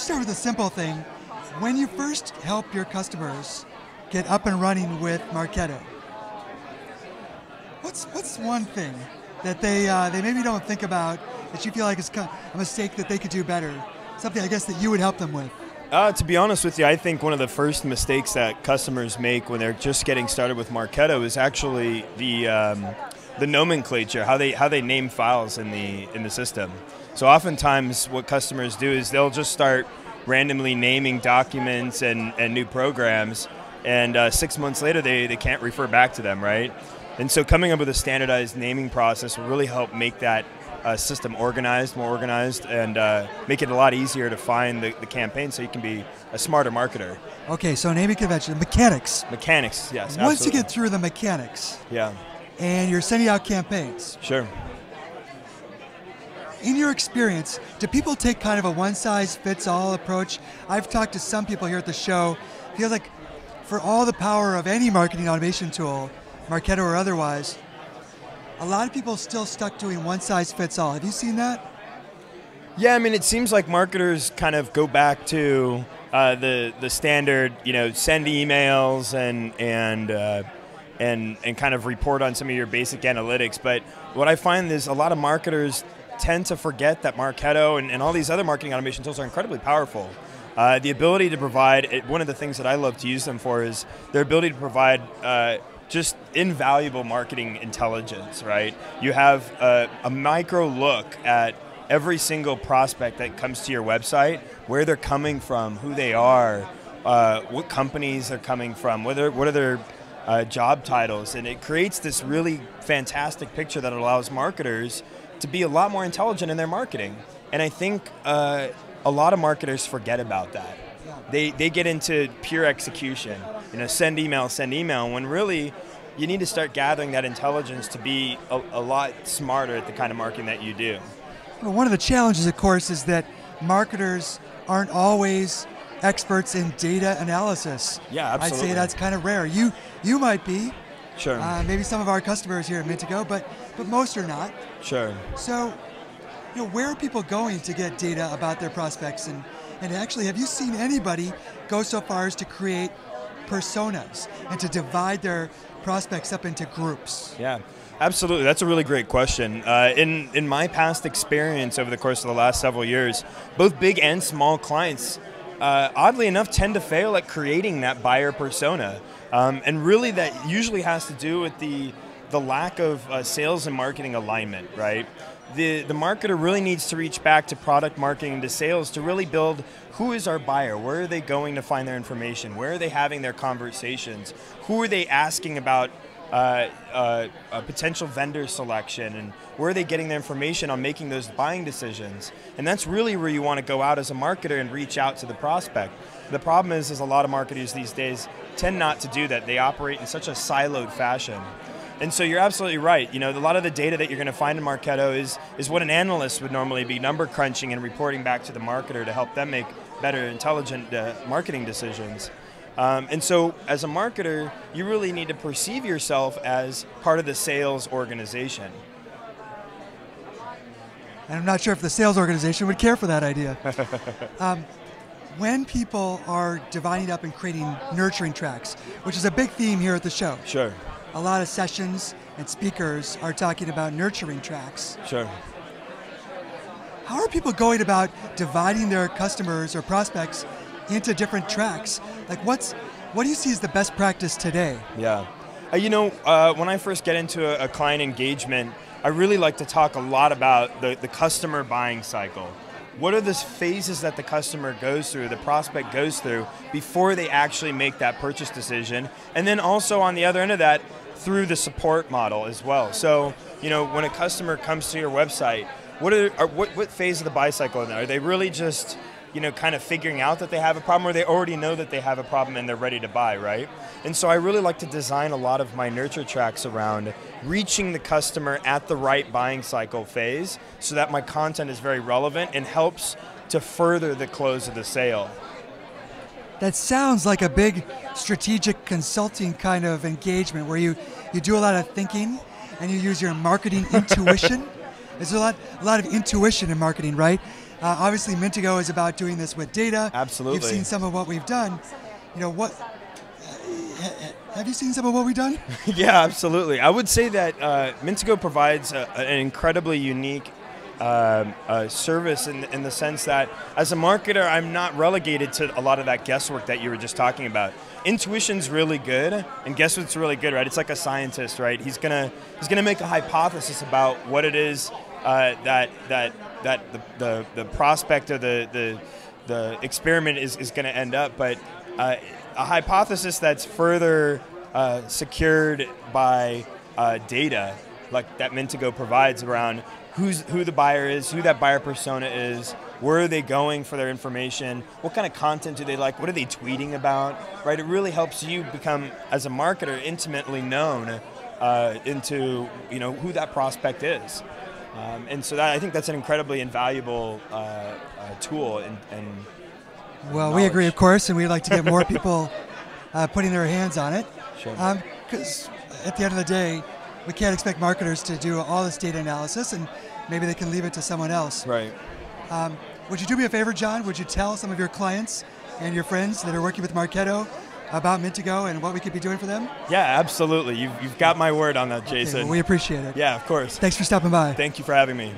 Let's start with a simple thing. When you first help your customers get up and running with Marketo, what's one thing that they maybe don't think about that you feel like is a mistake that they could do better? Something, I guess, that you would help them with? To be honest with you, I think one of the first mistakes that customers make when they're just getting started with Marketo is actually the nomenclature, how they name files in the system. So oftentimes what customers do is they'll just start randomly naming documents and new programs, and 6 months later they can't refer back to them, right? And so coming up with a standardized naming process will really help make that system more organized, and make it a lot easier to find the campaign so you can be a smarter marketer. Okay, so naming convention, mechanics. Mechanics, yes, Once absolutely. you get through the mechanics, yeah, and you're sending out campaigns. Sure. In your experience, do people take kind of a one-size-fits-all approach? I've talked to some people here at the show. It feels like for all the power of any marketing automation tool, Marketo or otherwise, a lot of people still stuck doing one-size-fits-all. Have you seen that? Yeah, I mean, it seems like marketers kind of go back to the standard, send emails and kind of report on some of your basic analytics. But what I find is a lot of marketers tend to forget that Marketo and all these other marketing automation tools are incredibly powerful. The ability to provide, one of the things that I love to use them for is their ability to provide just invaluable marketing intelligence, right? You have a micro look at every single prospect that comes to your website, where they're coming from, who they are, what companies they're coming from, what are their job titles, and it creates this really fantastic picture that allows marketers to be a lot more intelligent in their marketing. And I think a lot of marketers forget about that. They get into pure execution, send email, when really you need to start gathering that intelligence to be a lot smarter at the kind of marketing that you do. Well, one of the challenges, of course, is that marketers aren't always experts in data analysis. Yeah, absolutely. I'd say that's kind of rare. You might be. Sure. Maybe some of our customers here at Mintigo, but most are not. Sure. So, where are people going to get data about their prospects? And actually, have you seen anybody go so far as to create personas and to divide their prospects up into groups? Yeah, absolutely. That's a really great question. In my past experience over the course of the last several years, both big and small clients, oddly enough, tend to fail at creating that buyer persona. And really that usually has to do with the lack of sales and marketing alignment, right? The marketer really needs to reach back to product marketing and to sales to really build who is our buyer, where are they going to find their information, where are they having their conversations, who are they asking about a potential vendor selection, and where are they getting their information on making those buying decisions. And that's really where you want to go out as a marketer and reach out to the prospect. The problem is a lot of marketers these days tend not to do that. They operate in such a siloed fashion. And so you're absolutely right. A lot of the data that you're going to find in Marketo is what an analyst would normally be number crunching and reporting back to the marketer to help them make better, intelligent marketing decisions. And so as a marketer, you really need to perceive yourself as part of the sales organization. And I'm not sure if the sales organization would care for that idea. When people are dividing up and creating nurturing tracks, which is a big theme here at the show. Sure. A lot of sessions and speakers are talking about nurturing tracks. Sure. How are people going about dividing their customers or prospects into different tracks? Like what do you see as the best practice today? Yeah. When I first get into a client engagement, I really like to talk a lot about the customer buying cycle. What are the phases that the customer goes through, the prospect goes through, before they actually make that purchase decision? And then also on the other end of that, through the support model as well. So, when a customer comes to your website, what phase of the buy cycle are they? Are they really just, kind of figuring out that they have a problem, or they already know that they have a problem and they're ready to buy, right? And so I really like to design a lot of my nurture tracks around reaching the customer at the right buying cycle phase so that my content is very relevant and helps to further the close of the sale. That sounds like a big strategic consulting kind of engagement where you do a lot of thinking and you use your marketing intuition. There's a lot of intuition in marketing, right? Obviously, Mintigo is about doing this with data. Absolutely. You've seen some of what we've done. Have you seen some of what we've done? Yeah, absolutely. I would say that Mintigo provides an incredibly unique service in the sense that as a marketer, I'm not relegated to a lot of that guesswork that you were just talking about. Intuition's really good, and guess what's really good, right? It's like a scientist, right? He's gonna make a hypothesis about what it is that the prospect or the experiment is going to end up, but a hypothesis that's further secured by data, like that Mintigo provides around who the buyer is, who that buyer persona is, where are they going for their information, what kind of content do they like, what are they tweeting about, right? It really helps you become, as a marketer, intimately known into who that prospect is. And so I think that's an incredibly invaluable tool. Well, we agree, of course, and we'd like to get more people putting their hands on it. Sure. Because at the end of the day, we can't expect marketers to do all this data analysis, and maybe they can leave it to someone else. Right. Would you do me a favor, John? Would you tell some of your clients and your friends that are working with Marketo about Mintigo and what we could be doing for them? Yeah, absolutely. You've got my word on that, Jason. Okay, well, we appreciate it. Yeah, of course. Thanks for stopping by. Thank you for having me.